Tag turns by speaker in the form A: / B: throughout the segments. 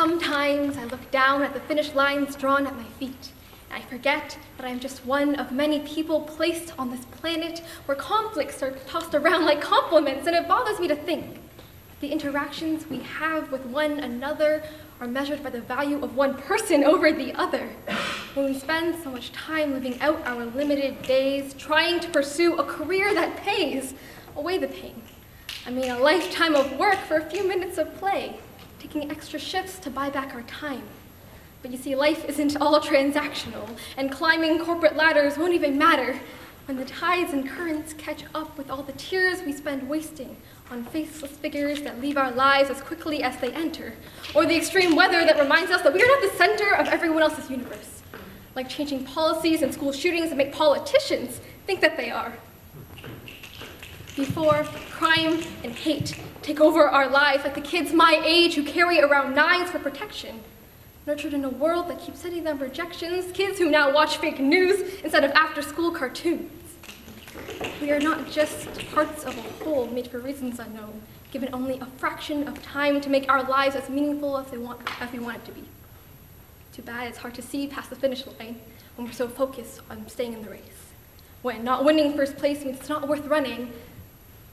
A: Sometimes I look down at the finish lines drawn at my feet, and I forget that I am just one of many people placed on this planet where conflicts are tossed around like compliments, and it bothers me to think that the interactions we have with one another are measured by the value of one person over the other. When we spend so much time living out our limited days, trying to pursue a career that pays, away the pain. I mean, a lifetime of work for a few minutes of play, taking extra shifts to buy back our time. But you see, life isn't all transactional, and climbing corporate ladders won't even matter when the tides and currents catch up with all the tears we spend wasting on faceless figures that leave our lives as quickly as they enter, or the extreme weather that reminds us that we are not the center of everyone else's universe, like changing policies and school shootings that make politicians think that they are. Before crime and hate take over our lives, like the kids my age who carry around knives for protection, nurtured in a world that keeps sending them rejections, kids who now watch fake news instead of after-school cartoons. We are not just parts of a whole made for reasons unknown, given only a fraction of time to make our lives as meaningful as we want it to be. Too bad it's hard to see past the finish line when we're so focused on staying in the race, when not winning first place means it's not worth running.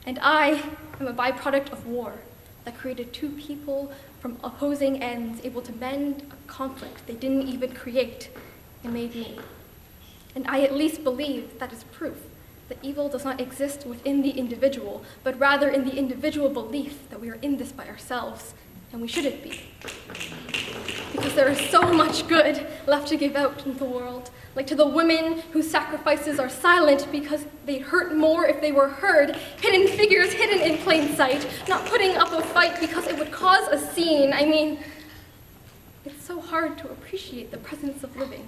A: And I am a byproduct of war that created two people from opposing ends able to mend a conflict they didn't even create and made me. And I at least believe that is proof that evil does not exist within the individual, but rather in the individual belief that we are in this by ourselves, and we shouldn't be. Because there is so much good left to give out in the world, like to the women whose sacrifices are silent because they'd hurt more if they were heard, hidden figures hidden in plain sight, not putting up a fight because it would cause a scene. I mean, it's so hard to appreciate the presence of living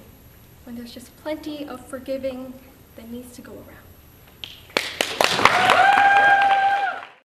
A: when there's just plenty of forgiving that needs to go around.